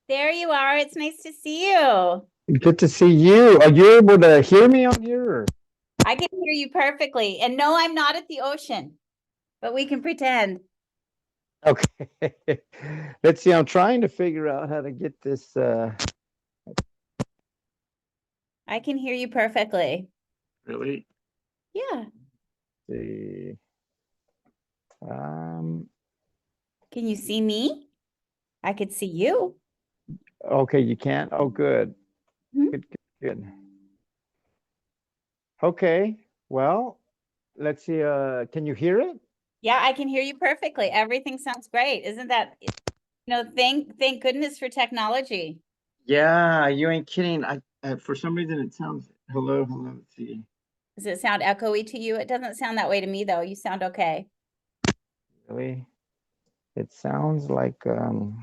There you are. It's nice to see you. Good to see you. Are you able to hear me on here? I can hear you perfectly. And no, I'm not at the ocean, but we can pretend. Okay. Let's see. I'm trying to figure out how to get this. I can hear you perfectly. Really? Yeah. See. Um, Can you see me? I could see you. okay, you can't. Oh, good. Hmm? Good, good, good. Okay. Well, let's see. Can you hear it? Yeah, I can hear you perfectly. Everything sounds great. Isn't that, thank goodness for technology. Yeah, you ain't kidding. For some reason it sounds hello. Let's see. Does it sound echoey to you? It doesn't sound that way to me, though. You sound okay. Really? It sounds like I'm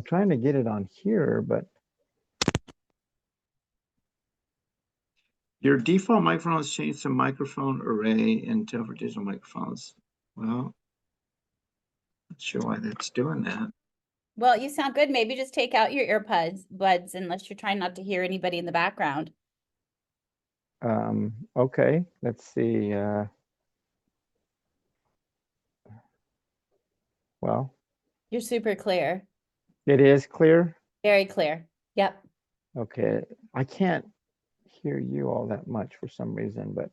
trying to get it on here, but your default microphone has changed to microphone array into for digital microphones. Well, not sure why that's doing that. Well, you sound good. Maybe just take out your buds, unless you're trying not to hear anybody in the background. Okay, let's see. Well, You're super clear. it is clear. Very clear. Yep. Okay, I can't hear you all that much for some reason, but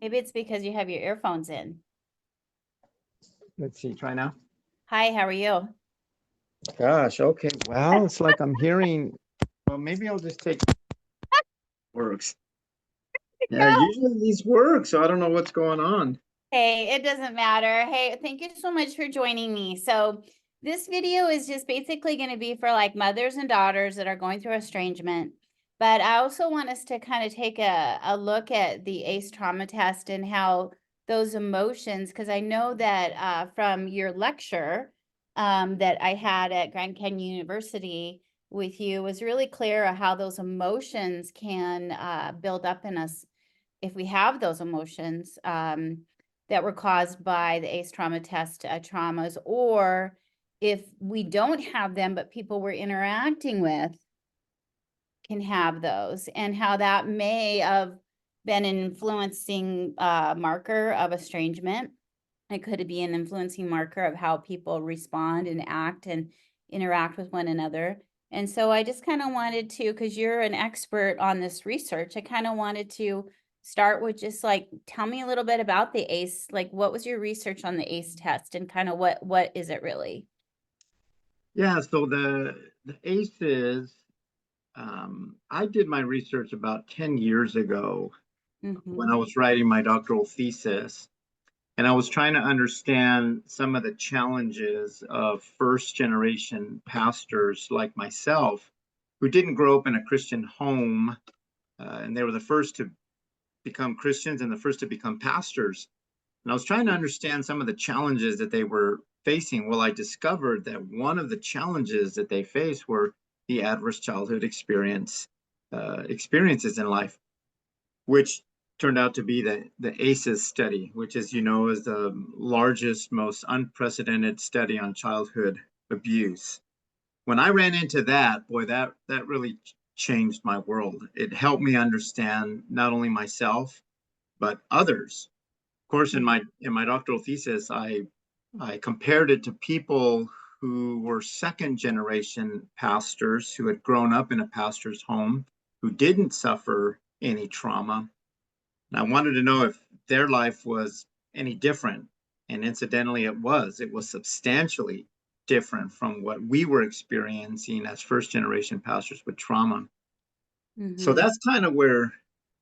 Maybe it's because you have your earphones in. let's see. Try now. Hi, how are you? Gosh, okay. Well, it's like I'm hearing. Well, maybe I'll just take works. Yeah, Go. usually these work, so I don't know what's going on. Hey, it doesn't matter. Hey, thank you so much for joining me. So, this video is just basically going to be for like mothers and daughters that are going through estrangement. But I also want us to kind of take a look at the ACE trauma test and how those emotions, because I know that from your lecture that I had at Grand Canyon University with you was really clear how those emotions can build up in us if we have those emotions that were caused by the ACE trauma test traumas, or if we don't have them, but people we're interacting with can have those, and how that may have been an influencing marker of estrangement. It could be an influencing marker of how people respond and act and interact with one another. And so I just kind of wanted to, because you're an expert on this research, I kind of wanted to start with just like, tell me a little bit about the ACE. Like, what was your research on the ACE test, and kind of what is it really? Yeah, so the ACEs, I did my research about 10 years ago when Mm-hmm. I was writing my doctoral thesis, and I was trying to understand some of the challenges of first generation pastors like myself who didn't grow up in a Christian home, and they were the first to become Christians and the first to become pastors. And I was trying to understand some of the challenges that they were facing. Well, I discovered that one of the challenges that they faced were the adverse childhood experiences in life, which turned out to be the ACEs study, which, as you know, is the largest, most unprecedented study on childhood abuse. When I ran into that, boy, that really changed my world. It helped me understand not only myself but others. Of course, in my doctoral thesis, I compared it to people who were second generation pastors who had grown up in a pastor's home who didn't suffer any trauma. And I wanted to know if their life was any different. And incidentally, it was. It was substantially different from what we were experiencing as first generation pastors with trauma. So Mm-hmm. that's kind of where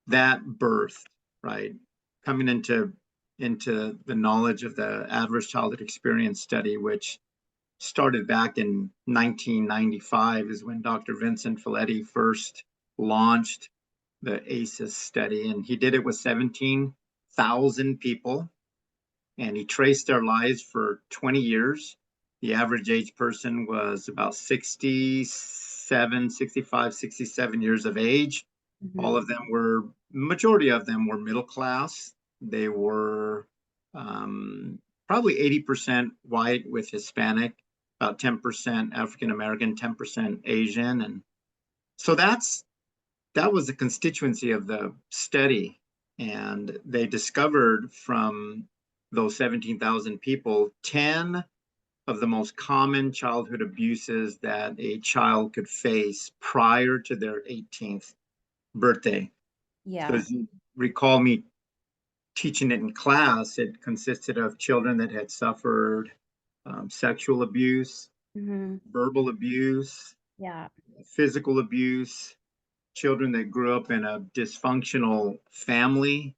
that birthed, right? Coming into the knowledge of the adverse childhood experience study, which started back in 1995, is when Dr. Vincent Folletti first launched the ACEs study, and he did it with 17,000 people, and he traced their lives for 20 years. The average age person was about 67 years of age. All Mm-hmm. of them were, majority of them were middle class. They were probably 80% white with Hispanic. about 10% African American, 10% Asian. And so that was the constituency of the study. And they discovered from those 17,000 people, 10 of the most common childhood abuses that a child could face prior to their 18th birthday. So Yeah. as you recall me teaching it in class, it consisted of children that had suffered sexual abuse, Hmm. verbal abuse, Yeah. physical abuse, children that grew up in a dysfunctional family,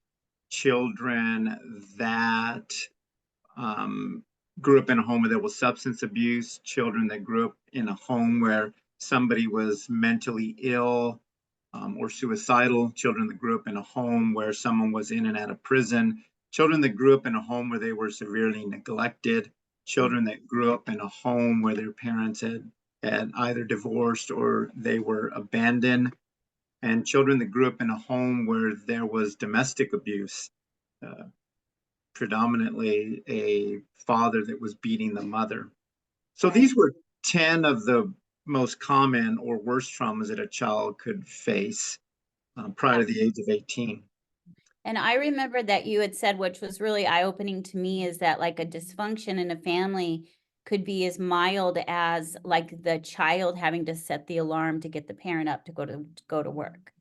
children that um, grew up in a home where there was substance abuse, children that grew up in a home where somebody was mentally ill or suicidal, children that grew up in a home where someone was in and out of prison, children that grew up in a home where they were severely neglected, children that grew up in a home where their parents had either divorced or they were abandoned, and children that grew up in a home where there was domestic abuse, uh, predominantly a father that was beating the mother. So Right. these were 10 of the most common or worst traumas that a child could face prior Yeah. to the age of 18. And I remember that you had said, which was really eye-opening to me, is that like a dysfunction in a family could be as mild as like the child having to set the alarm to get the parent up to go to work.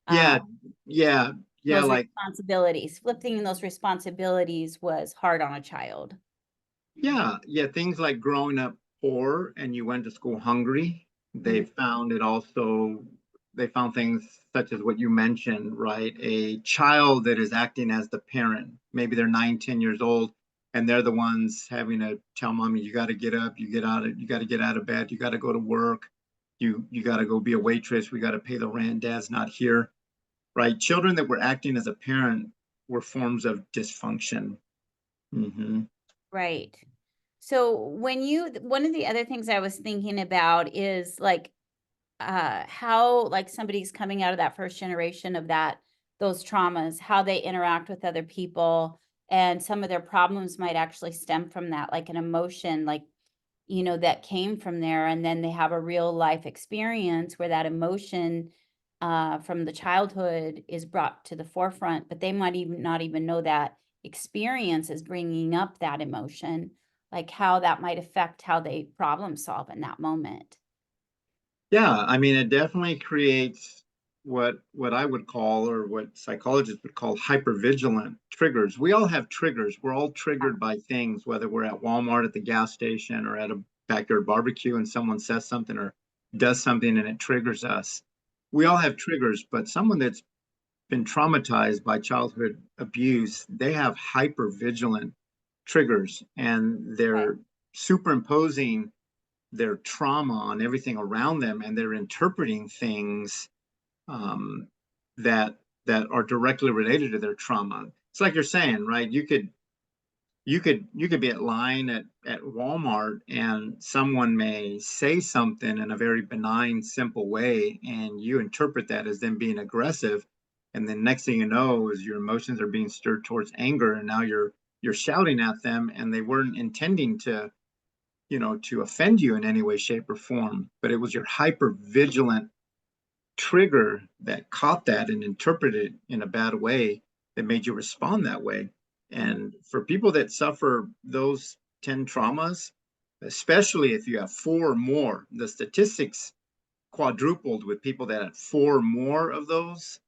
Yeah, Um, yeah, yeah, those like, responsibilities, flipping those responsibilities was hard on a child. yeah, things like growing up poor and you went to school hungry. They Mhm. found it also, they found things such as what you mentioned, right? A child that is acting as the parent, maybe they're 9, 10 years old, and they're the ones having to tell mommy, you got to get up, you got to get out of bed, you got to go to work, you got to go be a waitress, we got to pay the rent, dad's not here, right? Children that were acting as a parent were forms of dysfunction. Mm-hmm. Right. So when one of the other things I was thinking about is like how like somebody's coming out of that first generation of those traumas, how they interact with other people, and some of their problems might actually stem from that, like an emotion, like that came from there, and then they have a real life experience where that emotion from the childhood is brought to the forefront, but they might even not even know that experience is bringing up that emotion, like how that might affect how they problem solve in that moment. Yeah, I mean, it definitely creates what I would call, or what psychologists would call, hypervigilant triggers. We all have triggers. We're all triggered by things, whether we're at Walmart, at the gas station, or at a backyard barbecue, and someone says something or does something and it triggers us. We all have triggers, but someone that's been traumatized by childhood abuse, they have hypervigilant triggers, and Right. they're superimposing their trauma on everything around them, and they're interpreting things um, that are directly related to their trauma. It's like you're saying, right? You could be at line at Walmart, and someone may say something in a very benign, simple way, and you interpret that as them being aggressive. And then next thing you know is your emotions are being stirred towards anger, and now you're shouting at them, and they weren't intending to offend you in any way, shape, or form. But it was your hyper vigilant trigger that caught that and interpreted it in a bad way that made you respond that way. Mhm. And for people that suffer those 10 traumas, especially if you have four or more, the statistics quadrupled with people that had four or more of those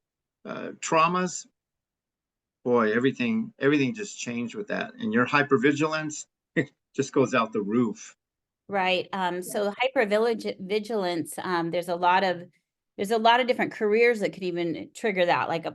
traumas. Boy, everything just changed with that. And your hypervigilance just goes out the roof. Right. So vigilance, there's a lot of different careers that could even trigger that, like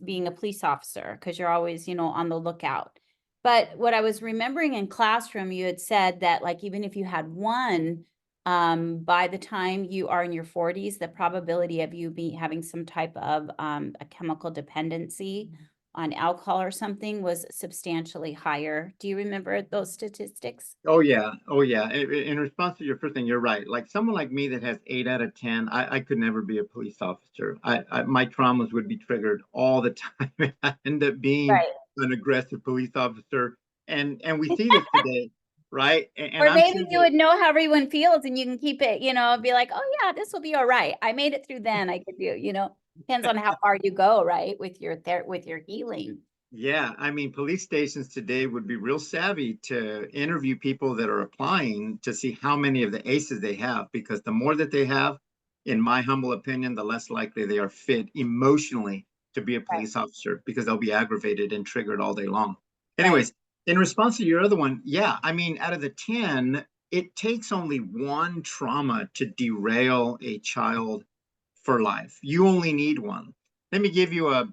being a police officer, because you're always, on the lookout. But what I was remembering in classroom, you had said that like even if you had one, by the time you are in your 40s, the probability of you be having some type of a chemical dependency on alcohol or something was substantially higher. Do you remember those statistics? Oh yeah, oh yeah. In response to your first thing, you're right. Like someone like me that has 8 out of 10, I could never be a police officer. My traumas would be triggered all the time. I end up being Right. an aggressive police officer, and we see this today. right? And Or I'm maybe sure you that, would know how everyone feels and you can keep it, be like, oh yeah, this will be all right. I made it through then. I could depends on how far you go, right? With your healing. yeah, I mean, police stations today would be real savvy to interview people that are applying to see how many of the ACEs they have, because the more that they have, in my humble opinion, the less likely they are fit emotionally to be a Right. police officer, because they'll be aggravated and triggered all day long. Right. Anyways, in response to your other one, yeah, I mean, out of the 10, it takes only one trauma to derail a child for life. You only need one. Let me give you a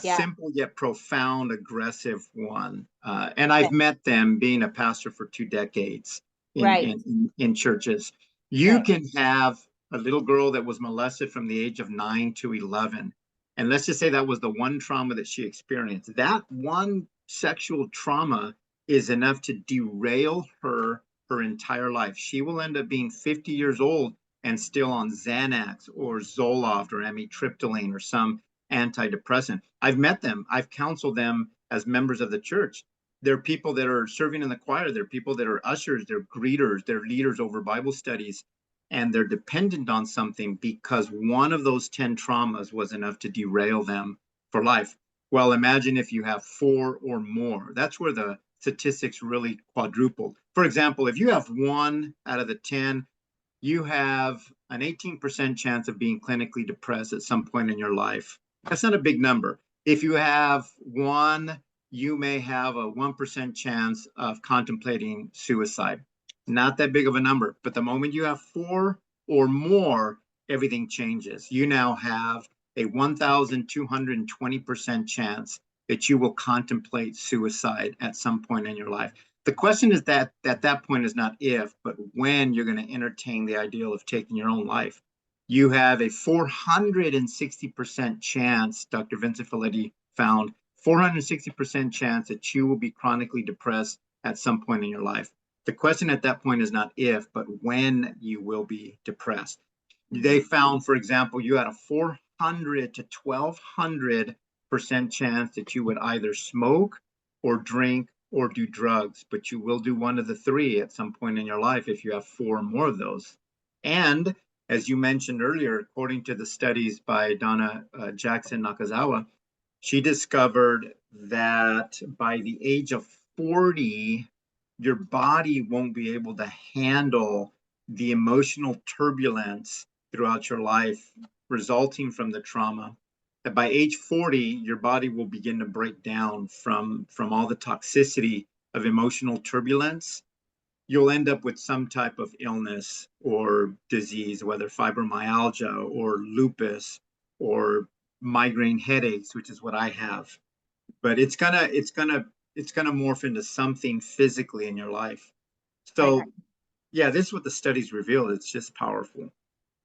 Yeah. simple yet profound, aggressive one. And I've Okay. met them being a pastor for 2 decades Right. in churches. You Right. can have a little girl that was molested from the age of 9 to 11. And let's just say that was the one trauma that she experienced. That one sexual trauma is enough to derail her entire life. She will end up being 50 years old and still on Xanax or Zoloft or amitriptyline or some antidepressant. I've met them. I've counseled them as members of the church. They're people that are serving in the choir. They're people that are ushers. They're greeters. They're leaders over Bible studies. And they're dependent on something because one of those 10 traumas was enough to derail them for life. Well, imagine if you have 4 or more. That's where the statistics really quadrupled. For example, if you have 1 out of the 10, you have an 18% chance of being clinically depressed at some point in your life. That's not a big number. If you have 1, you may have a 1% chance of contemplating suicide. Not that big of a number, but the moment you have 4 or more, everything changes. You now have a 1,220% chance that you will contemplate suicide at some point in your life. The question is that at that point is not if, but when you're going to entertain the ideal of taking your own life. You have a 460% chance, Dr. Vincent Felitti found, 460% chance that you will be chronically depressed at some point in your life. The question at that point is not if, but when you will be depressed. They found, for example, you had a 400 to 1,200% chance that you would either smoke or drink or do drugs, but you will do one of the 3 at some point in your life if you have 4 or more of those. And as you mentioned earlier, according to the studies by Donna Jackson Nakazawa, she discovered that by the age of 40, your body won't be able to handle the emotional turbulence throughout your life resulting from the trauma. That by age 40, your body will begin to break down from all the toxicity of emotional turbulence. You'll end up with some type of illness or disease, whether fibromyalgia or lupus or migraine headaches, which is what I have. But it's gonna morph into something physically in your life. Right. So yeah, this is what the studies reveal. It's just powerful.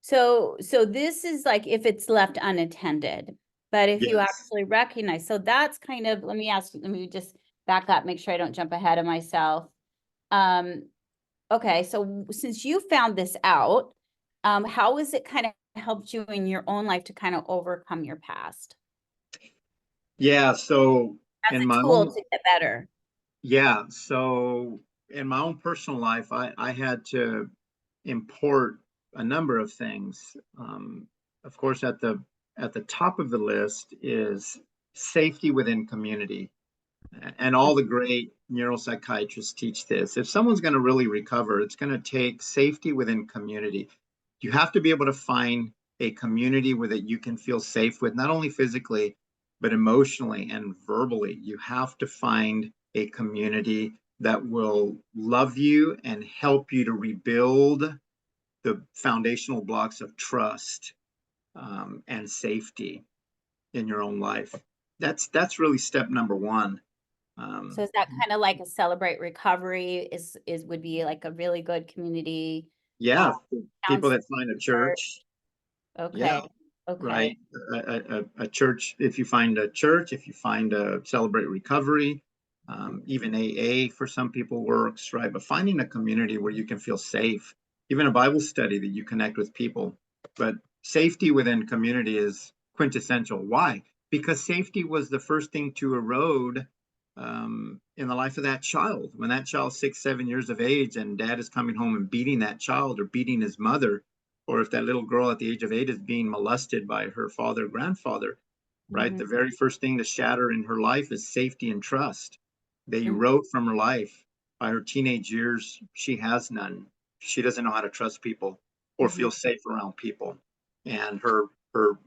So this is like if it's left unattended, but if you Yes. actually recognize, so that's kind of, let me just back up, make sure I don't jump ahead of myself. Um, okay, so since you found this out, how has it kind of helped you in your own life to kind of overcome your past Yeah. So as in a my tool own to get better? Yeah, so in my own personal life, I had to import a number of things. Of course, at the top of the list is safety within community, and all the great neuropsychiatrists teach this. If someone's going to really recover, it's going to take safety within community. You have to be able to find a community where that you can feel safe with, not only physically, but emotionally and verbally. You have to find a community that will love you and help you to rebuild the foundational blocks of trust and safety in your own life. That's really step number one. So Um, is that kind of like a celebrate recovery is would be like a really good community yeah, uh people that counseling find a support? church, yeah, Okay. Okay. right. A church, if you find a church, if you find a celebrate recovery, even AA for some people works, right? But finding a community where you can feel safe, even a Bible study that you connect with people. But safety within community is quintessential. Why? Because safety was the first thing to erode in the life of that child. When that child's 6, 7 years of age and dad is coming home and beating that child or beating his mother, or if that little girl at the age of 8 is being molested by her father or grandfather, right? The very first thing to shatter in her life is safety and trust. They wrote from her life. By her teenage years, she has none. She doesn't know how to trust people or feel safe around people. And her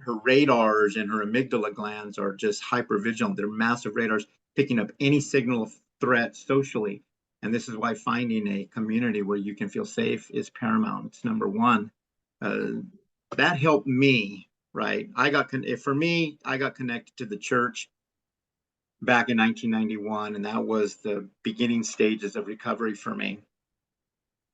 radars and her amygdala glands are just hyper vigilant. They're massive radars picking up any signal of threat socially. And this is why finding a community where you can feel safe is paramount. It's number one. That helped me, right? I got connected to the church back in 1991, and that was the beginning stages of recovery for me.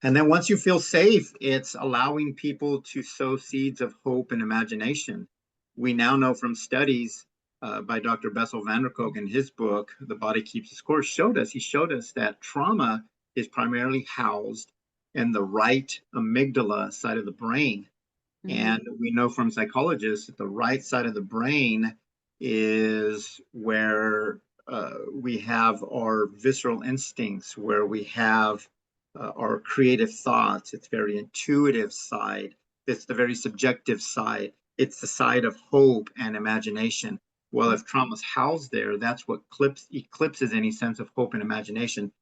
And then once you feel safe, it's allowing people to sow seeds of hope and imagination. We now know from studies by Dr. Bessel van der Kolk in his book, The Body Keeps Its Course, he showed us that trauma is primarily housed in the right amygdala side of the brain. And we know from psychologists that the right side of the brain is where we have our visceral instincts, where we have our creative thoughts. It's very intuitive side. It's the very subjective side. It's the side of hope and imagination. Well, if trauma's housed there, that's what eclipses any sense of hope and imagination.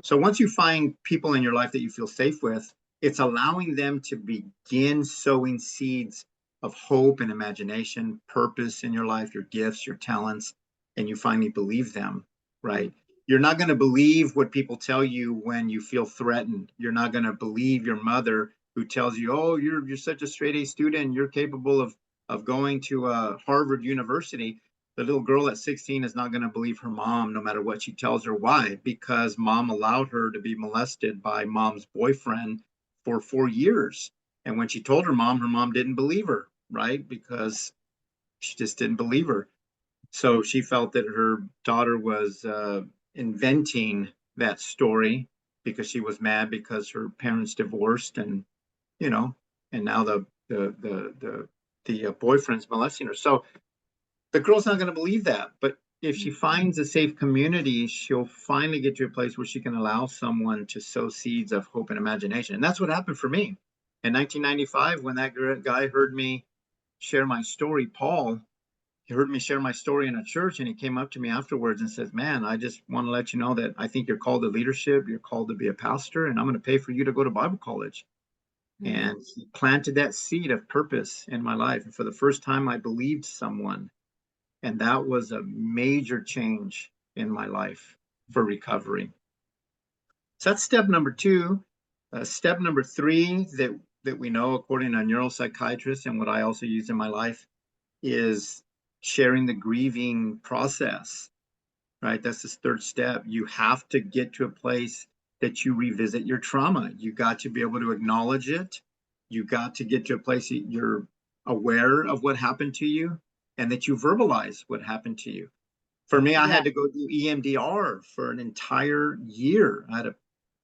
So once you find people in your life that you feel safe with, it's allowing them to begin sowing seeds of hope and imagination, purpose in your life, your gifts, your talents, and you finally believe them, right? You're not going to believe what people tell you when you feel threatened. You're not going to believe your mother who tells you, oh, you're such a straight A student, you're capable of going to Harvard University. The little girl at 16 is not going to believe her mom no matter what she tells her. Why? Because mom allowed her to be molested by mom's boyfriend for 4 years. And when she told her mom didn't believe her, right? Because she just didn't believe her. So she felt that her daughter was inventing that story because she was mad because her parents divorced, and and now the boyfriend's molesting her. So the girl's not going to believe that. But if she finds a safe community, she'll finally get to a place where she can allow someone to sow seeds of hope and imagination. And that's what happened for me. In 1995, when that guy heard me share my story, Paul, he heard me share my story in a church, and he came up to me afterwards and says, man, I just want to let you know that I think you're called to leadership. You're called to be a pastor, and I'm going to pay for you to go to Bible college. And he planted that seed of purpose in my life. And for the first time, I believed someone. And that was a major change in my life for recovery. So that's step number 2. Step number 3 that we know, according to neuropsychiatrists, and what I also use in my life, is sharing the grieving process, right? That's the third step. You have to get to a place that you revisit your trauma. You got to be able to acknowledge it. You got to get to a place that you're aware of what happened to you and that you verbalize what happened to you. For me, I had to go do EMDR for an entire year. I had to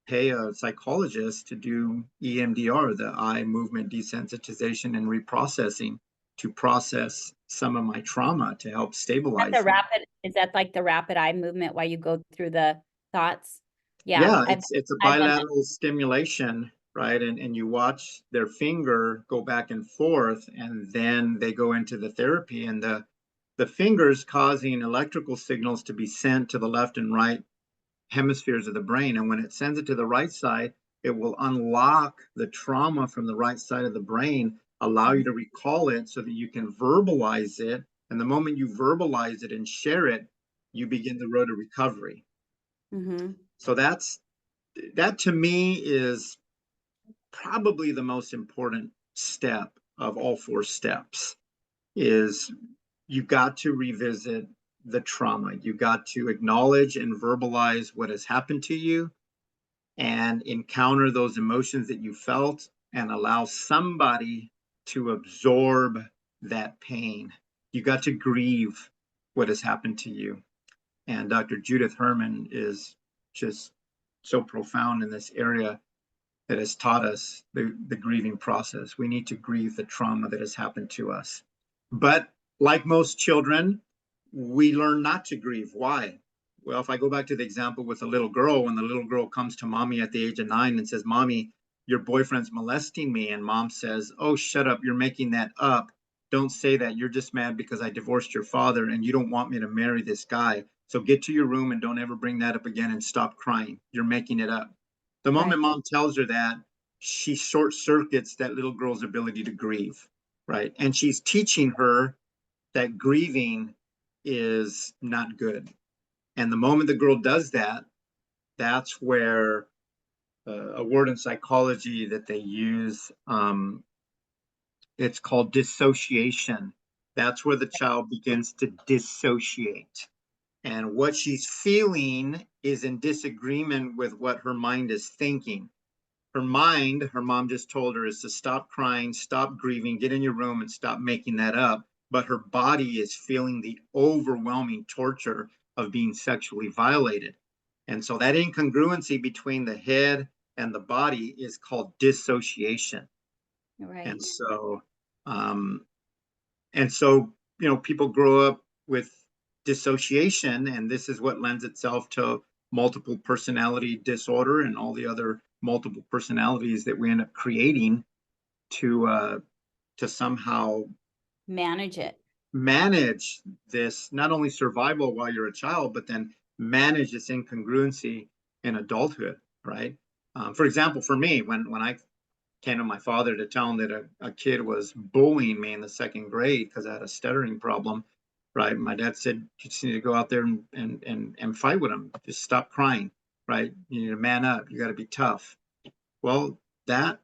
pay a psychologist to do EMDR, the eye movement desensitization and reprocessing, to process some of my trauma to help stabilize it. Is that like the rapid eye movement while you go through the thoughts? Yeah, it's a bilateral stimulation, right? And you watch their finger go back and forth, and then they go into the therapy, and the fingers causing electrical signals to be sent to the left and right hemispheres of the brain. And when it sends it to the right side, it will unlock the trauma from the right side of the brain, allow you to recall it so that you can verbalize it. And the moment you verbalize it and share it, you begin the road to recovery. So that to me is probably the most important step of all 4 steps. Is you got to revisit the trauma. You got to acknowledge and verbalize what has happened to you and encounter those emotions that you felt and allow somebody to absorb that pain. You got to grieve what has happened to you. And Dr. Judith Herman is just so profound in this area that has taught us the grieving process. We need to grieve the trauma that has happened to us. But like most children, we learn not to grieve. Why? Well, if I go back to the example with a little girl, when the little girl comes to mommy at the age of 9 and says, Mommy, your boyfriend's molesting me. And mom says, oh, shut up. You're making that up. Don't say that. You're just mad because I divorced your father and you don't want me to marry this guy. So get to your room and don't ever bring that up again and stop crying. You're making it up. The moment Right. mom tells her that, she short circuits that little girl's ability to grieve, right? And she's teaching her that grieving is not good. And the moment the girl does that, that's where a word in psychology that they use, it's called dissociation. That's where the child begins to dissociate. And what she's feeling is in disagreement with what her mind is thinking. Her mind, her mom just told her, is to stop crying, stop grieving, get in your room and stop making that up. But her body is feeling the overwhelming torture of being sexually violated. And so that incongruency between the head and the body is called dissociation. Right. And so, um, people grow up with dissociation, and this is what lends itself to multiple personality disorder and all the other multiple personalities that we end up creating to somehow Manage it. manage this, not only survival while you're a child, but then manage this incongruency in adulthood, right? For example, for me, when I came to my father to tell him that a kid was bullying me in the 2nd grade because I had a stuttering problem, right? My dad said, you just need to go out there and fight with him. Just stop crying, right? You need to man up. You got to be tough. Well, that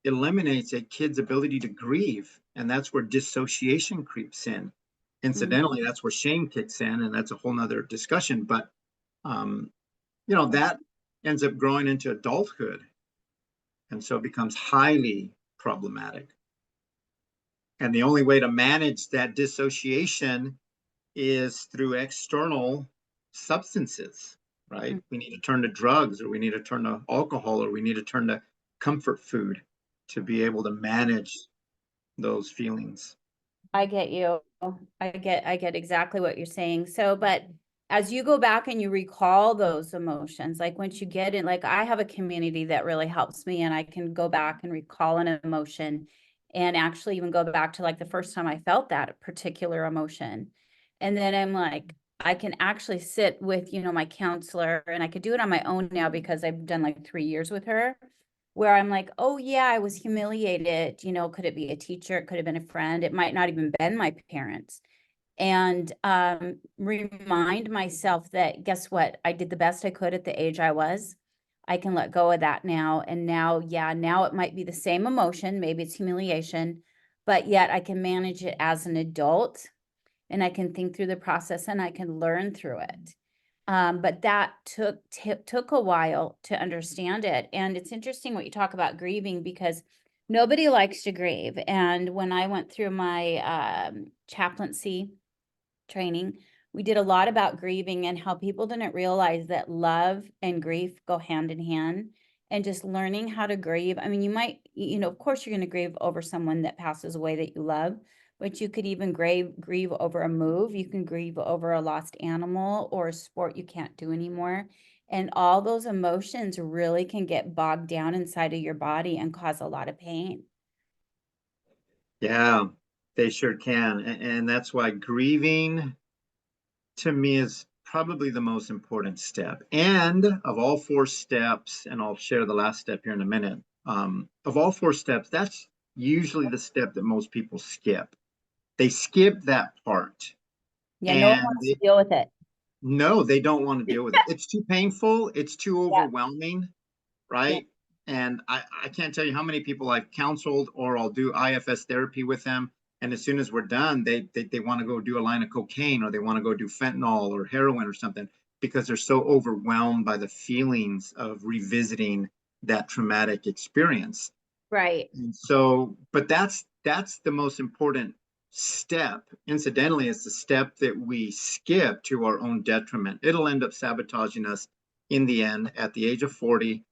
eliminates a kid's ability to grieve, and that's where dissociation creeps in. Incidentally, that's where shame kicks in, and that's a whole nother discussion. But that ends up growing into adulthood, and so it becomes highly problematic. And the only way to manage that dissociation is through external substances, right? Mm. We need to turn to drugs, or we need to turn to alcohol, or we need to turn to comfort food to be able to manage those feelings. I get you. I get exactly what you're saying. So, but as you go back and you recall those emotions, like once you get in, like I have a community that really helps me, and I can go back and recall an emotion and actually even go back to like the first time I felt that particular emotion. And then I'm like, I can actually sit with, my counselor, and I could do it on my own now because I've done like 3 years with her, where I'm like, oh yeah, I was humiliated. Could it be a teacher? It could have been a friend. It might not even been my parents. And remind myself that, guess what? I did the best I could at the age I was. I can let go of that now. And now, yeah, now it might be the same emotion. Maybe it's humiliation, but yet I can manage it as an adult, and I can think through the process, and I can learn through it. But that took a while to understand it. And it's interesting what you talk about grieving, because nobody likes to grieve. And when I went through my chaplaincy training, we did a lot about grieving and how people didn't realize that love and grief go hand in hand. And just learning how to grieve. I mean, you might, of course you're going to grieve over someone that passes away that you love, but you could even grieve over a move. You can grieve over a lost animal or a sport you can't do anymore. And all those emotions really can get bogged down inside of your body and cause a lot of pain. Yeah, they sure can. And that's why grieving to me is probably the most important step. And of all 4 steps, and I'll share the last step here in a minute, of all 4 steps, that's usually the step that most people skip. They skip that part. Yeah, no one And wants to deal with it. no, they don't want to deal with it. It's too painful. It's too Yeah. overwhelming, Yeah. right? And I can't tell you how many people I've counseled, or I'll do IFS therapy with them. And as soon as we're done, they want to go do a line of cocaine, or they want to go do fentanyl or heroin or something, because they're so overwhelmed by the feelings of revisiting that traumatic experience. Right. And so, but that's the most important step. Incidentally, it's the step that we skip to our own detriment. It'll end up sabotaging us in the end. At the age of 40,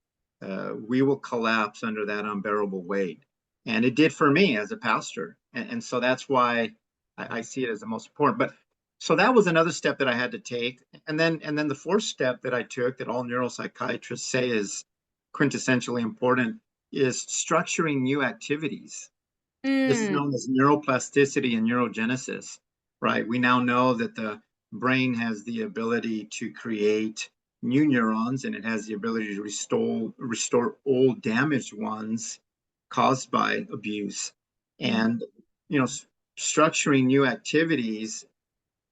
we will collapse under that unbearable weight. And it did for me as a pastor. And so that's why I see it as the most important. But So that was another step that I had to take. And then the fourth step that I took that all neuropsychiatrists say is quintessentially important is structuring new activities. This is Mm, known as neuroplasticity and neurogenesis, right? We now know that the brain has the ability to create new neurons, and it has the ability to restore old damaged ones caused by abuse. mhm, And you know, structuring new activities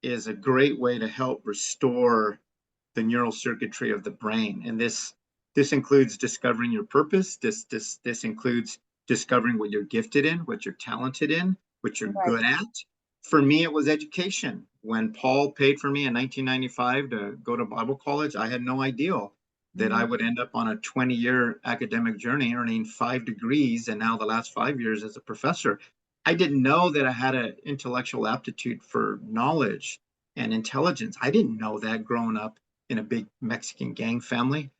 is a great way to help restore the neural circuitry of the brain. And this includes discovering your purpose. This includes discovering what you're gifted in, what you're talented in, what you're right. good at. For me, it was education. When Paul paid for me in 1995 to go to Bible college, I had no idea that I Mhm. would end up on a 20-year academic journey, earning 5 degrees, and now the last 5 years as a professor. I didn't know that I had an intellectual aptitude for knowledge and intelligence. I didn't know that growing up in a big Mexican gang family.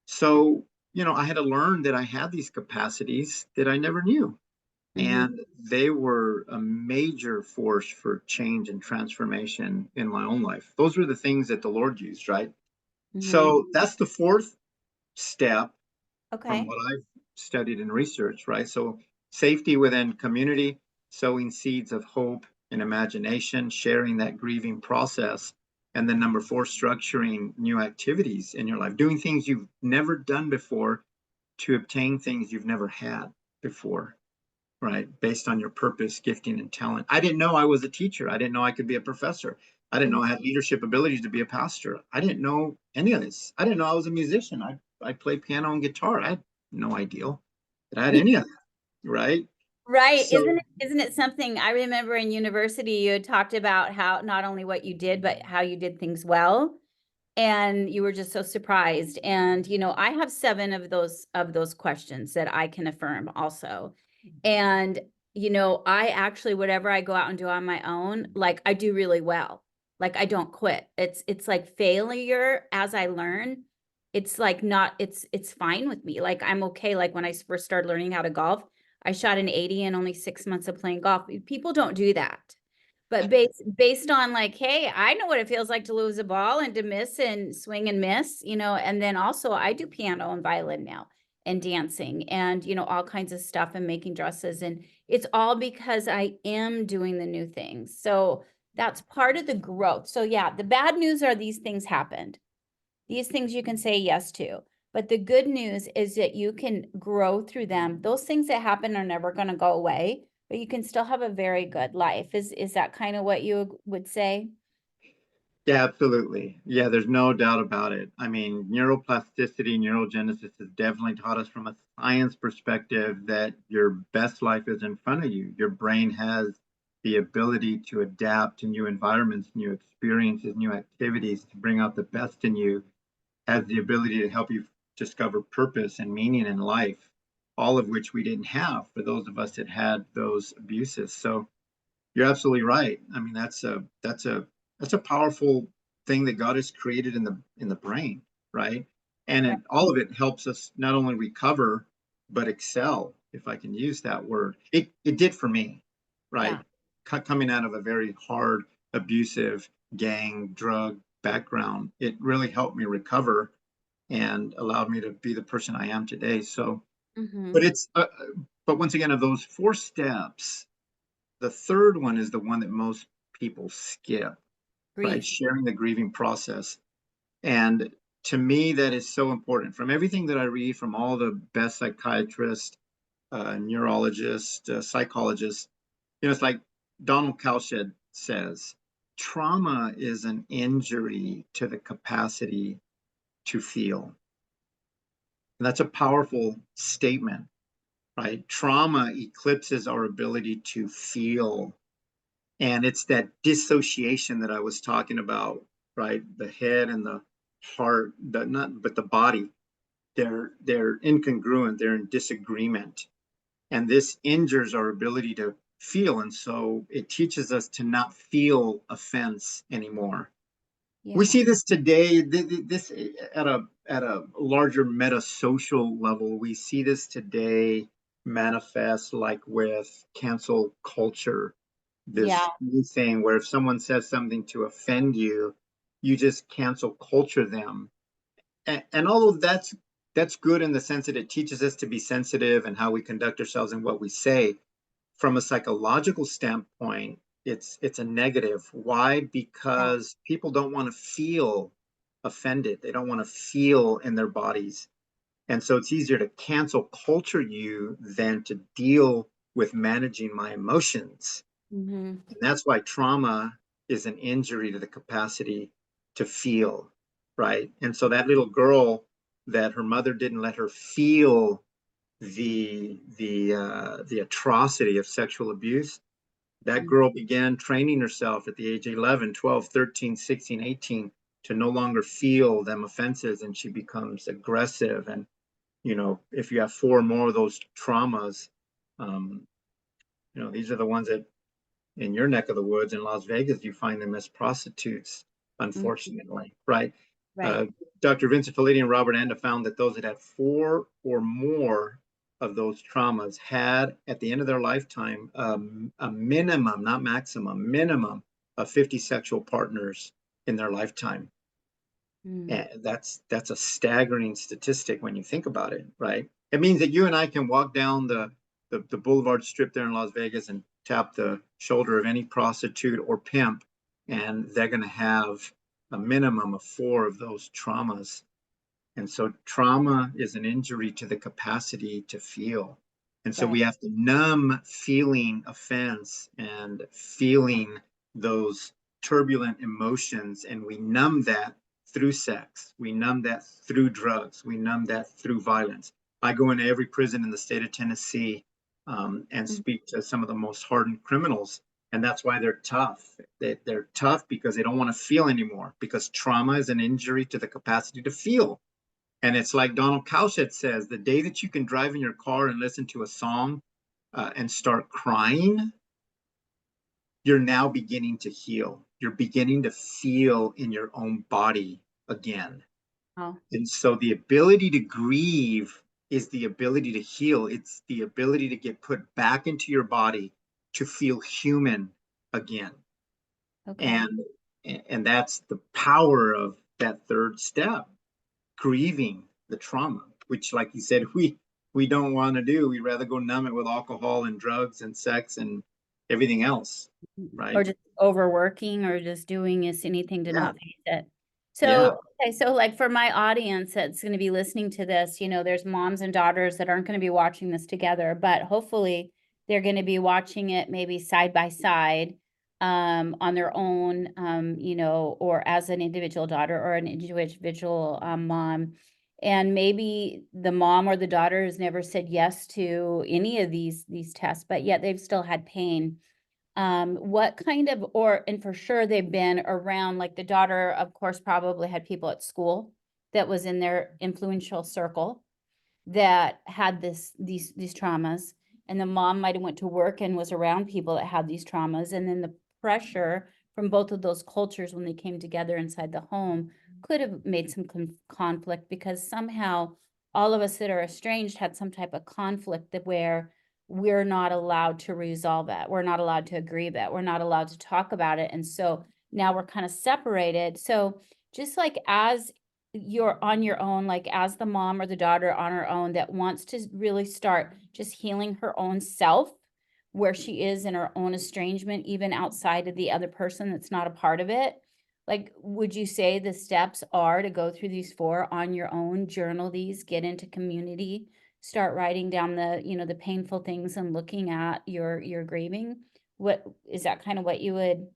So, I had to learn that I had these capacities that I never knew. Mhm. And they were a major force for change and transformation in my own life. Those were the things that the Lord used, right? Mhm. So that's the fourth step from Okay. what I've studied and researched, right? So safety within community, sowing seeds of hope and imagination, sharing that grieving process. And then number four, structuring new activities in your life, doing things you've never done before to obtain things you've never had before, right? Based on your purpose, gifting, and talent. I didn't know I was a teacher. I didn't know I could be a professor. I didn't Mhm. know I had leadership abilities to be a pastor. I didn't know any of this. I didn't know I was a musician. I play piano and guitar. I had no idea that I had any of that, right? Right. So Isn't it something I remember in university you had talked about how not only what you did, but how you did things well. And you were just so surprised. And I have 7 of those questions that I can affirm also. And I actually whatever I go out and do on my own, like I do really well. Like I don't quit. It's like failure as I learn. It's like not it's fine with me. Like I'm okay. Like when I first started learning how to golf, I shot an 80 in only 6 months of playing golf. People don't do that. But based on like, hey, I know what it feels like to lose a ball and to miss and swing and miss, and then also I do piano and violin now and dancing and all kinds of stuff and making dresses, and it's all because I am doing the new things. So that's part of the growth. So yeah, the bad news are these things happened. These things you can say yes to. But the good news is that you can grow through them. Those things that happen are never going to go away, but you can still have a very good life. Is that kind of what you would say? yeah, absolutely. Yeah, there's no doubt about it. I mean, neuroplasticity, neurogenesis has definitely taught us from a science perspective that your best life is in front of you. Your brain has the ability to adapt to new environments, new experiences, new activities to bring out the best in you, has the ability to help you discover purpose and meaning in life, all of which we didn't have for those of us that had those abuses. So you're absolutely right. I mean, that's a powerful thing that God has created in the brain, right? And Right. all of it helps us not only recover but excel, if I can use that word. It did for me, right? Yeah. Coming out of a very hard, abusive gang, drug background, it really helped me recover and allowed me to be the person I am today. So, Mm-hmm. but but once again, of those four steps, the third one is the one that most people skip, right? Grief. Sharing the grieving process. And to me, that is so important. From everything that I read from all the best psychiatrists, neurologists, psychologists, it's like Donald Cowshed says, trauma is an injury to the capacity to feel. And that's a powerful statement, right? Trauma eclipses our ability to feel. And it's that dissociation that I was talking about, right? The head and the heart, but the body, they're incongruent, they're in disagreement. And this injures our ability to feel. And so it teaches us to not feel offense anymore. We Yeah. see this today, this at a larger meta social level. We see this today manifest like with cancel culture, Yeah. this new thing where if someone says something to offend you, you just cancel culture them. And although that's good in the sense that it teaches us to be sensitive and how we conduct ourselves and what we say, from a psychological standpoint, it's a negative. Why? Because people don't want to feel offended. They don't want to feel in their bodies. And so it's easier to cancel culture you than to deal with managing my emotions. Mm-hmm. And that's why trauma is an injury to the capacity to feel, right? And so that little girl that her mother didn't let her feel the atrocity of sexual abuse, that girl began training herself at the age of 11, 12, 13, 16, 18 to no longer feel them offenses, and she becomes aggressive. And if you have 4 more of those traumas, these are the ones that in your neck of the woods in Las Vegas, you find them as prostitutes, unfortunately, right? Right. Dr. Vincent Felitti and Robert Anda found that those that had 4 or more of those traumas had, at the end of their lifetime, a minimum, not maximum, minimum of 50 sexual partners in their lifetime. And that's a staggering statistic when you think about it, right? It means that you and I can walk down the Boulevard Strip there in Las Vegas and tap the shoulder of any prostitute or pimp, and they're going to have a minimum of 4 of those traumas. And so trauma is an injury to the capacity to feel. And so we have to numb feeling offense and feeling those turbulent emotions, and we numb that through sex. We numb that through drugs. We numb that through violence. I go into every prison in the state of Tennessee and speak to some of the most hardened criminals. And that's why they're tough. They're tough because they don't want to feel anymore, because trauma is an injury to the capacity to feel. And it's like Donald Cowshed says, the day that you can drive in your car and listen to a song and start crying, you're now beginning to heal. You're beginning to feel in your own body again. Oh. And so the ability to grieve is the ability to heal. It's the ability to get put back into your body to feel human again. Okay. And that's the power of that third step, grieving the trauma, which, like you said, we don't want to do. We'd rather go numb it with alcohol and drugs and sex and everything else, right? Or just overworking or just doing anything to not face it. Yeah. So, okay, so like for my audience that's going to be listening to this, there's moms and daughters that aren't going to be watching this together, but hopefully they're going to be watching it maybe side by side on their own, or as an individual daughter or an individual mom. And maybe the mom or the daughter has never said yes to any of these tests, but yet they've still had pain. What kind of, and for sure they've been around, like the daughter, of course, probably had people at school that was in their influential circle that had these traumas. And the mom might have went to work and was around people that had these traumas. And then the pressure from both of those cultures when they came together inside the home could have made some conflict, because somehow all of us that are estranged had some type of conflict that where we're not allowed to resolve it. We're not allowed to agree that. We're not allowed to talk about it. And so now we're kind of separated. So just like as you're on your own, like as the mom or the daughter on her own that wants to really start just healing her own self, where she is in her own estrangement, even outside of the other person that's not a part of it. Like, would you say the steps are to go through these 4 on your own, journal these, get into community, start writing down the painful things and looking at your grieving? What is that kind of what you would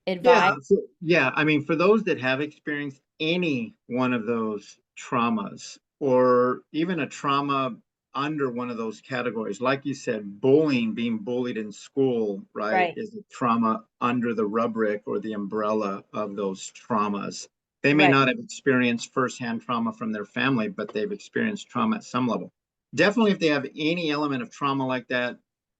advise? Yeah. I mean, for those that have experienced any one of those traumas, or even a trauma under one of those categories, like you said, bullying, being bullied in school, right, is a trauma under the rubric or the umbrella of those traumas. They may not have experienced firsthand trauma from their family, but they've experienced trauma at some level. Definitely, if they have any element of trauma like that,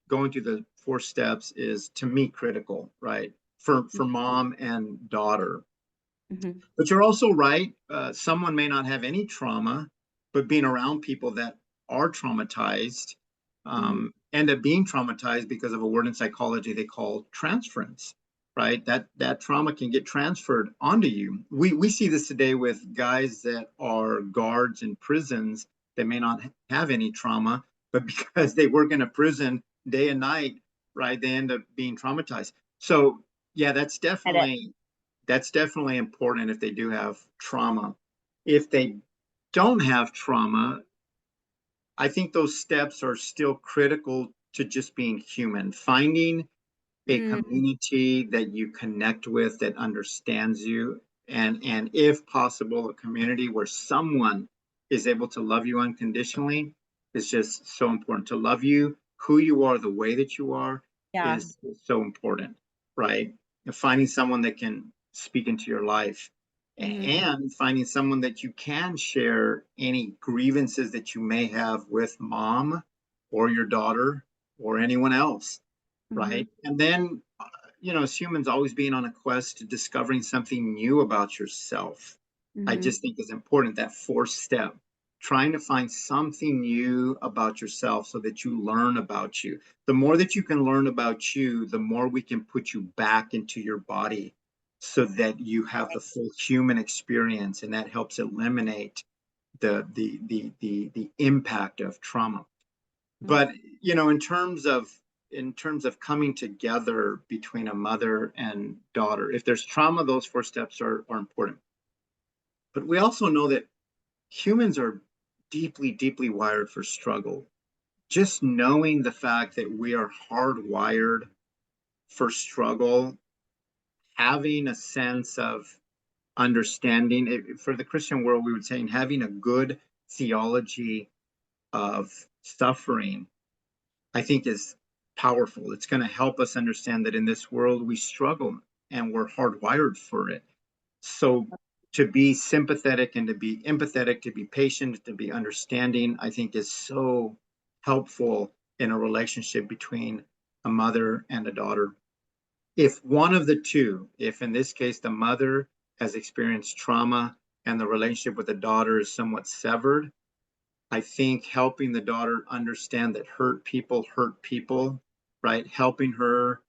going through the 4 steps is, to me, critical, right? For mom and daughter. But you're also right. Someone may not have any trauma, but being around people that are traumatized, and end up being traumatized because of a word in psychology they call transference, right? That trauma can get transferred onto you. We see this today with guys that are guards in prisons that may not have any trauma, but because they work in a prison day and night, right, they end up being traumatized. So yeah, that's definitely important if they do have trauma. If they don't have trauma, I think those steps are still critical to just being human, finding a Mm, community that you connect with that understands you, and if possible, a community where someone is able to love you unconditionally is just so important. To love you who you are, the way that you are, yeah. is so important, right? And finding someone that can speak into your life, Mhm. and finding someone that you can share any grievances that you may have with mom or your daughter or anyone else, Mhm. right? And then, as humans, always being on a quest to discovering something new about yourself, I Mhm. just think is important. That fourth step, trying to find something new about yourself so that you learn about you. The more that you can learn about you, the more we can put you back into your body so that you have the full human experience, and that helps eliminate the impact of trauma. Mm. But in terms of coming together between a mother and daughter, if there's trauma, those four steps are important. But we also know that humans are deeply, deeply wired for struggle. Just knowing the fact that we are hardwired for struggle, having a sense of understanding, for the Christian world, we would say having a good theology of suffering, I think is powerful. It's going to help us understand that in this world we struggle and we're hardwired for it. So to be sympathetic and to be empathetic, to be patient, to be understanding, I think is so helpful in a relationship between a mother and a daughter. If one of the two, if in this case the mother has experienced trauma and the relationship with the daughter is somewhat severed, I think helping the daughter understand that hurt people, right? Helping her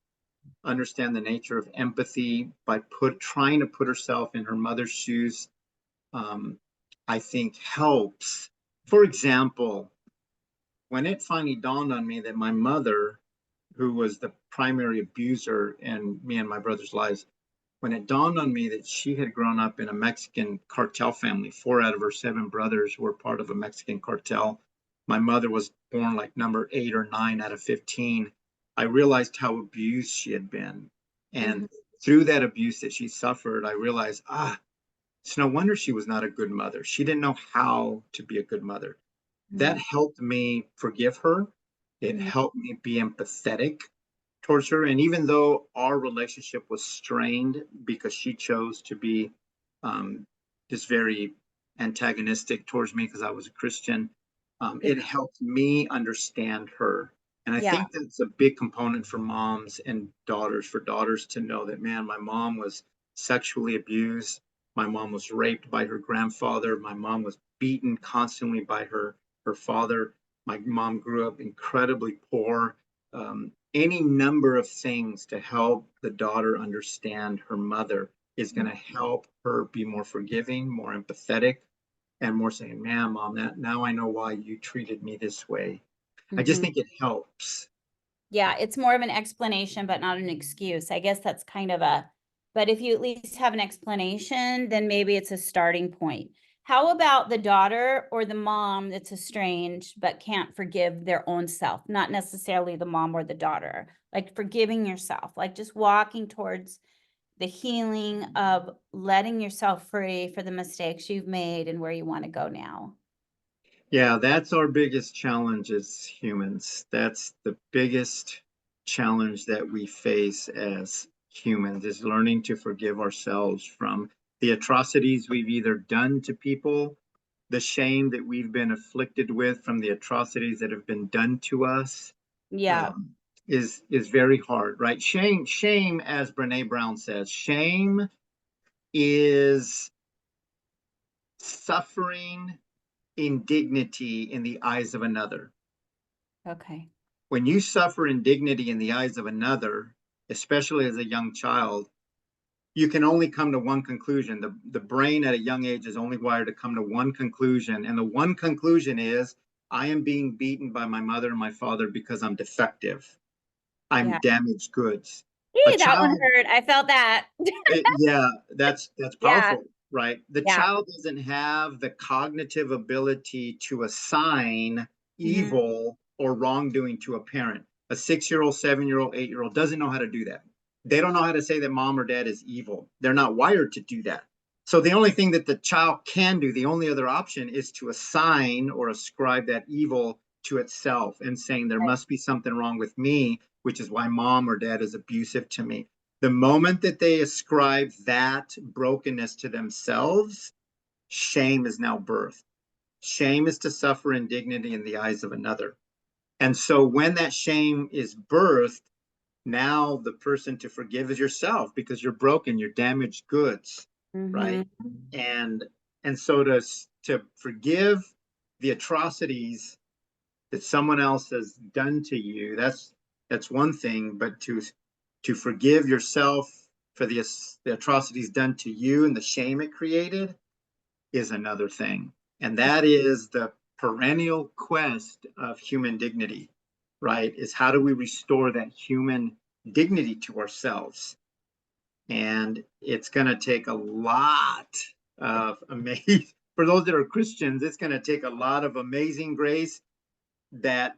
understand the nature of empathy by trying to put herself in her mother's shoes, um, I think helps. For example, when it finally dawned on me that my mother, who was the primary abuser in me and my brother's lives, when it dawned on me that she had grown up in a Mexican cartel family, 4 out of her 7 brothers were part of a Mexican cartel. My mother was born like number 8 or 9 out of 15. I realized how abused she had been. Mhm. And through that abuse that she suffered, I realized, it's no wonder she was not a good mother. She didn't know how to be a good mother. That Mhm. helped me forgive her. It Mhm. helped me be empathetic towards her. And even though our relationship was strained because she chose to be um, just very antagonistic towards me because I was a Christian, Yeah. it helped me understand her. And I Yeah. think that's a big component for moms and daughters, for daughters to know that, man, my mom was sexually abused. My mom was raped by her grandfather. My mom was beaten constantly by her father. My mom grew up incredibly poor. Any number of things to help the daughter understand her mother is going to help her be more forgiving, more empathetic, and more saying, man, mom, now I know why you treated me this way. I just Mhm. think it helps. Yeah, it's more of an explanation, but not an excuse. I guess that's kind of a, but if you at least have an explanation, then maybe it's a starting point. How about the daughter or the mom that's estranged but can't forgive their own self? Not necessarily the mom or the daughter, like forgiving yourself, like just walking towards the healing of letting yourself free for the mistakes you've made and where you want to go now. Yeah, that's our biggest challenge as humans. That's the biggest challenge that we face as humans, is learning to forgive ourselves from the atrocities we've either done to people, the shame that we've been afflicted with from the atrocities that have been done to us. Yeah. um, is very hard, right? Shame, as Brene Brown says, shame is suffering indignity in the eyes of another. Okay. when you suffer indignity in the eyes of another, especially as a young child, you can only come to one conclusion. The brain at a young age is only wired to come to one conclusion. And the one conclusion is, I am being beaten by my mother and my father because I'm defective. I'm Yeah. damaged goods. A That one child, hurt. I felt that. yeah, that's Yeah. powerful, right? The Yeah. child doesn't have the cognitive ability to assign Mhm. evil or wrongdoing to a parent. A 6-year-old, 7-year-old, 8-year-old doesn't know how to do that. They don't know how to say that mom or dad is evil. They're not wired to do that. So the only thing that the child can do, the only other option, is to assign or ascribe that evil to itself and saying there Right. must be something wrong with me, which is why mom or dad is abusive to me. The moment that they ascribe that brokenness to themselves, shame is now birthed. Shame is to suffer indignity in the eyes of another. And so when that shame is birthed, now the person to forgive is yourself, because you're broken, you're damaged goods, right? Mhm. And so to forgive the atrocities that someone else has done to you, that's one thing. But to forgive yourself for the atrocities done to you and the shame it created is another thing. And that is the perennial quest of human dignity, right? Is how do we restore that human dignity to ourselves? And it's going to take a lot of amazing, for those that are Christians, it's going to take a lot of amazing grace that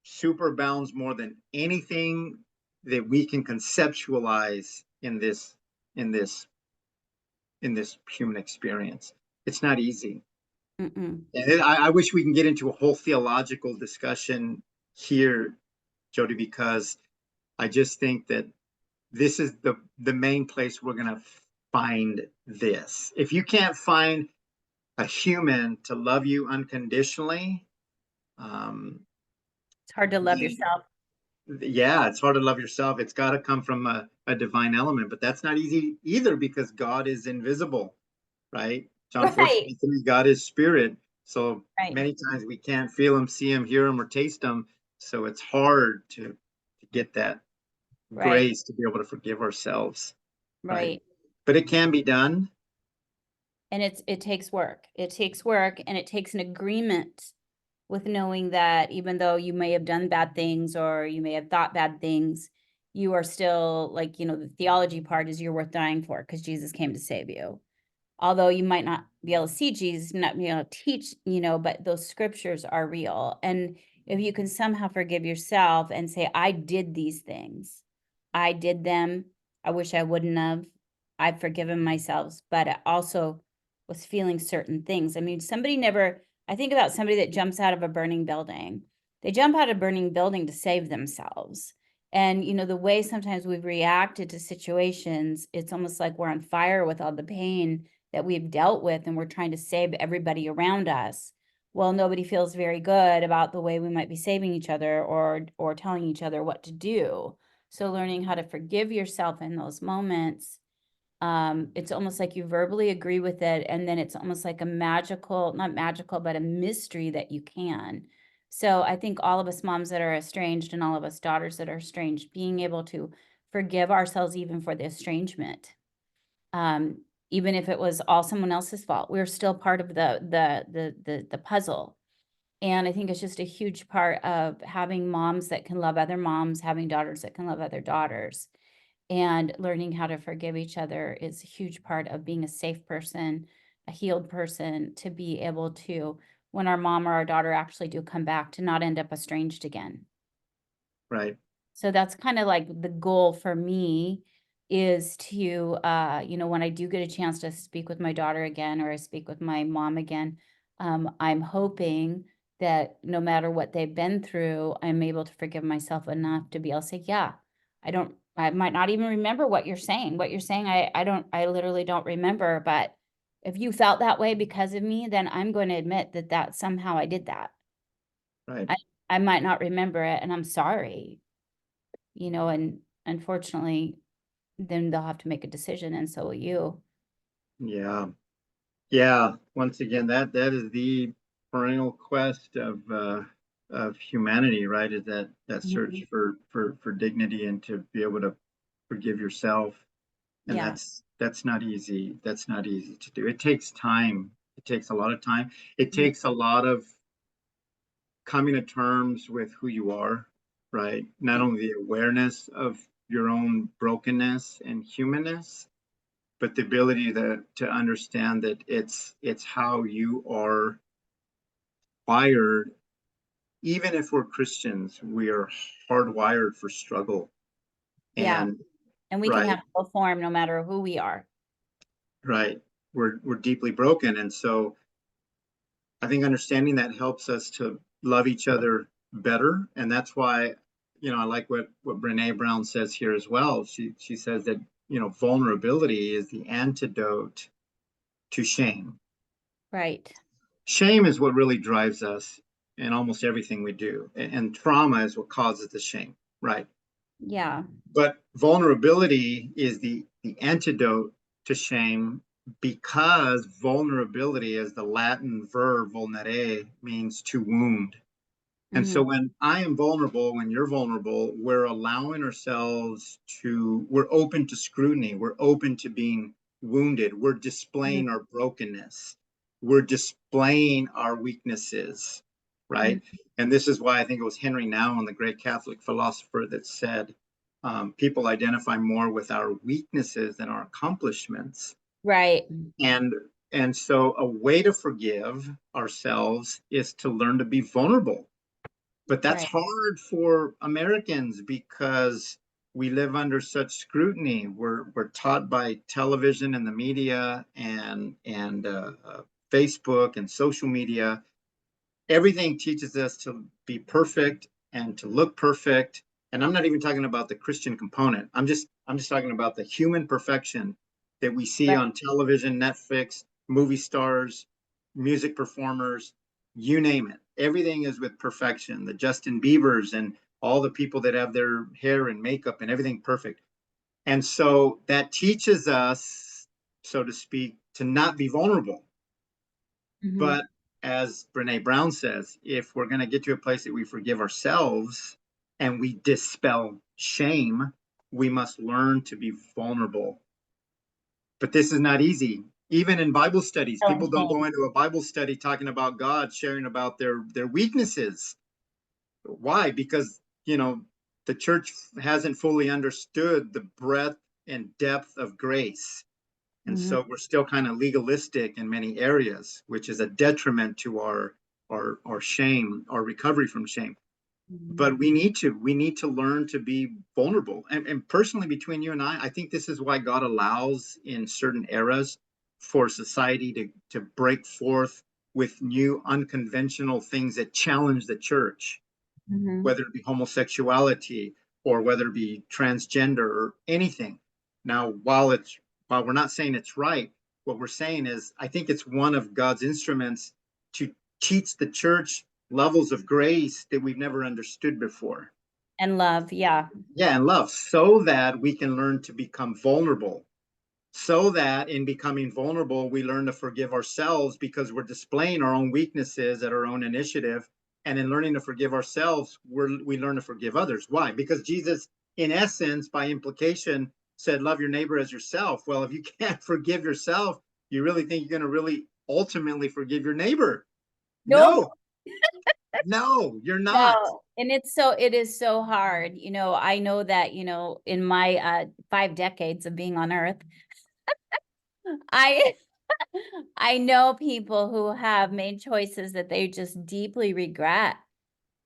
superbounds more than anything that we can conceptualize in this in this in this human experience. It's not easy. Mm-mm. And I wish we can get into a whole theological discussion here, Jody, because I just think that this is the main place we're going to find this. If you can't find a human to love you unconditionally, It's hard to love then yourself. yeah, it's hard to love yourself. It's got to come from a divine element, but that's not easy either, because God is invisible, right? John Right. 4:23, God is spirit. So Right. many times we can't feel him, see him, hear him, or taste him. So it's hard to get that Right. grace to be able to forgive ourselves, right? Right. But it can be done. And it takes work. It takes work, and it takes an agreement with knowing that even though you may have done bad things or you may have thought bad things, you are still, like, the theology part is you're worth dying for because Jesus came to save you. Although you might not be able to see Jesus, not be able to teach, but those scriptures are real. And if you can somehow forgive yourself and say, I did these things, I did them, I wish I wouldn't have, I've forgiven myself, but I also was feeling certain things. I mean, I think about somebody that jumps out of a burning building. They jump out of a burning building to save themselves. And, the way sometimes we've reacted to situations, it's almost like we're on fire with all the pain that we've dealt with, and we're trying to save everybody around us. Well, nobody feels very good about the way we might be saving each other or telling each other what to do. So learning how to forgive yourself in those moments, it's almost like you verbally agree with it, and then it's almost like a magical, not magical, but a mystery that you can. So I think all of us moms that are estranged and all of us daughters that are estranged, being able to forgive ourselves even for the estrangement, um, even if it was all someone else's fault, we're still part of the puzzle. And I think it's just a huge part of having moms that can love other moms, having daughters that can love other daughters, and learning how to forgive each other is a huge part of being a safe person, a healed person, to be able to, when our mom or our daughter actually do come back, to not end up estranged again. Right. So that's kind of like the goal for me, is to, when I do get a chance to speak with my daughter again, or I speak with my mom again, I'm hoping that no matter what they've been through, I'm able to forgive myself enough to be able to say, yeah, I might not even remember what you're saying. I literally don't remember, but if you felt that way because of me, then I'm going to admit that somehow I did that. Right. I might not remember it, and I'm sorry. And unfortunately, then they'll have to make a decision, and so will you. Yeah. Yeah. Once again, that is the perennial quest of humanity, right? Is that search Mhm. for dignity and to be able to forgive yourself. And Yeah, that's not easy. That's not easy to do. It takes time. It takes a lot of time. It Mhm. takes a lot of coming to terms with who you are, right? Not Right. only the awareness of your own brokenness and humanness, but the ability to understand that it's how you are wired. Even if we're Christians, we are hardwired for struggle. Yeah, And and we can right, have full form no matter who we are. right. We're deeply broken. And so I think understanding that helps us to love each other better. And that's why, I like what Brene Brown says here as well. She says that, vulnerability is the antidote to shame. Right. Shame is what really drives us in almost everything we do. And trauma is what causes the shame, right? Yeah. But vulnerability is the antidote to shame, because vulnerability, as the Latin verb vulnere, means to wound. And so Mhm. when I am vulnerable, when you're vulnerable, we're allowing ourselves we're open to scrutiny. We're open to being wounded. We're Mhm. displaying our brokenness. We're displaying our weaknesses, right? Mhm. And this is why I think it was Henry Nouwen, the great Catholic philosopher, that said, people identify more with our weaknesses than our accomplishments. Right. And and so a way to forgive ourselves is to learn to be vulnerable, but that's Right. hard for Americans because we live under such scrutiny. We're taught by television and the media and Facebook and social media. Everything teaches us to be perfect and to look perfect. And I'm not even talking about the Christian component. I'm just talking about the human perfection that we see Right. on television, Netflix, movie stars, music performers, you name it. Everything is with perfection. The Justin Biebers and all the people that have their hair and makeup and everything perfect. And so that teaches us, so to speak, to not be vulnerable. Mhm. But as Brene Brown says, if we're going to get to a place that we forgive ourselves and we dispel shame, we must learn to be vulnerable. But this is not easy. Even in Bible studies, people don't go into a Bible study talking about God, sharing about their weaknesses. Why? Because, the church hasn't fully understood the breadth and depth of grace. And Mhm. so we're still kind of legalistic in many areas, which is a detriment to our shame, our recovery from shame. Mhm. But we need to learn to be vulnerable. And personally, between you and I think this is why God allows in certain eras for society to break forth with new unconventional things that challenge the church, Mhm. whether it be homosexuality or whether it be transgender or anything. Now, while we're not saying it's right, what we're saying is I think it's one of God's instruments to teach the church levels of grace that we've never understood before. And love. Yeah. Yeah, and love, so that we can learn to become vulnerable. So that in becoming vulnerable, we learn to forgive ourselves because we're displaying our own weaknesses at our own initiative. And in learning to forgive ourselves, we learn to forgive others. Why? Because Jesus, in essence, by implication, said, love your neighbor as yourself. Well, if you can't forgive yourself, you really think you're going to really ultimately forgive your neighbor? Nope. No, no, you're not. No. And it is so hard. I know that, in my 5 decades of being on earth, I I know people who have made choices that they just deeply regret.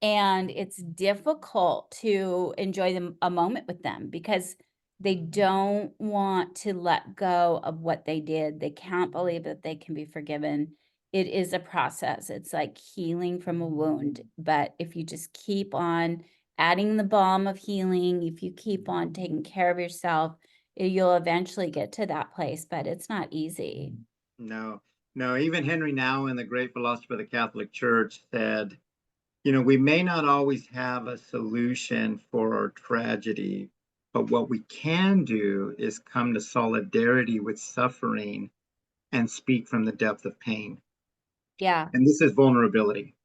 And it's difficult to enjoy a moment with them because they don't want to let go of what they did. They can't believe that they can be forgiven. It is a process. It's like healing from a wound. But if you just keep on adding the balm of healing, if you keep on taking care of yourself, you'll eventually get to that place. But it's not easy. No, no. Even Henry Nouwen, the great philosopher of the Catholic Church, said, we may not always have a solution for our tragedy, but what we can do is come to solidarity with suffering and speak from the depth of pain. Yeah. And this is vulnerability,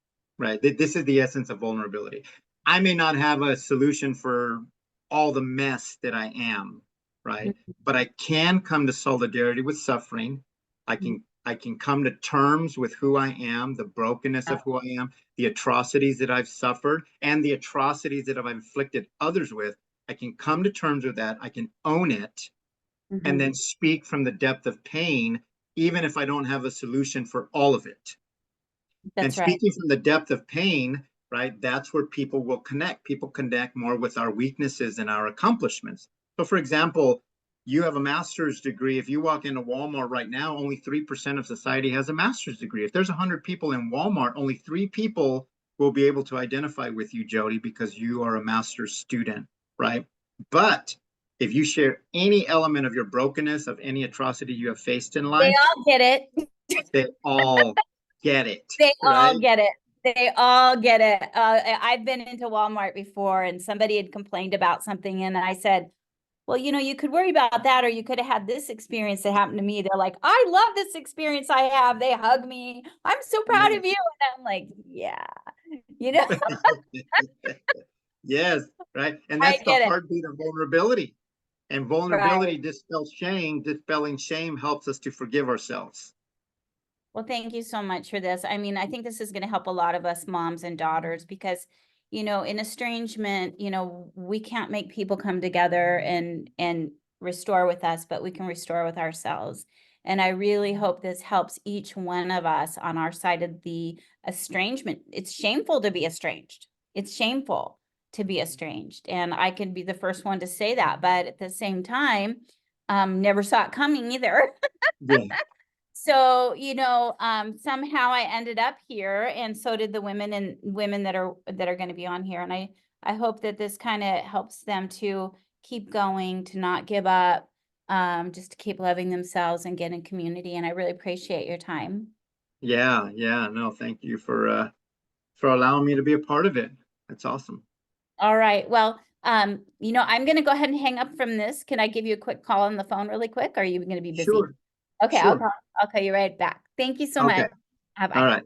right? This is the essence of vulnerability. I may not have a solution for all the mess that I am, right? But I can come to solidarity with suffering. I can come to terms with who I am, the brokenness of who I am, the atrocities that I've suffered, and the atrocities that I've inflicted others with. I can come to terms with that. I can own it and then speak from the depth of pain, even if I don't have a solution for all of it. And That's right. speaking from the depth of pain, right, that's where people will connect. People connect more with our weaknesses and our accomplishments. So, for example, you have a master's degree. If you walk into Walmart right now, only 3% of society has a master's degree. If there's 100 people in Walmart, only 3 people will be able to identify with you, Jody, because you are a master's student, right? But if you share any element of your brokenness, of any atrocity you have faced in They life, all get it. they all get it. They right? all get it. They all get it. I've been into Walmart before and somebody had complained about something and I said, well, you know, you could worry about that or you could have had this experience that happened to me. They're like, I love this experience I have. They hug me. I'm so proud of you. And I'm like, yeah, you know, Yes, right. And I that's the get it. heartbeat of vulnerability. And vulnerability dispels shame. Dispelling shame helps us to forgive ourselves. Well, thank you so much for this. I mean, I think this is going to help a lot of us moms and daughters because, you know, in estrangement, you know, we can't make people come together and restore with us, but we can restore with ourselves. And I really hope this helps each one of us on our side of the estrangement. It's shameful to be estranged. It's shameful to be estranged. And I can be the first one to say that, but at the same time, never saw it coming either. Yeah. So, you know, somehow I ended up here and so did the women that are going to be on here. And I hope that this kind of helps them to keep going, to not give up, just to keep loving themselves and get in community. And I really appreciate your time. Yeah. Yeah. No, thank you for allowing me to be a part of it. That's awesome. All right. Well, you know, I'm going to go ahead and hang up from this. Can I give you a quick call on the phone really quick? Or are you going to be busy? Sure. Okay. Sure. I'll call you right back. Thank you so Okay. much. Bye-bye. All right.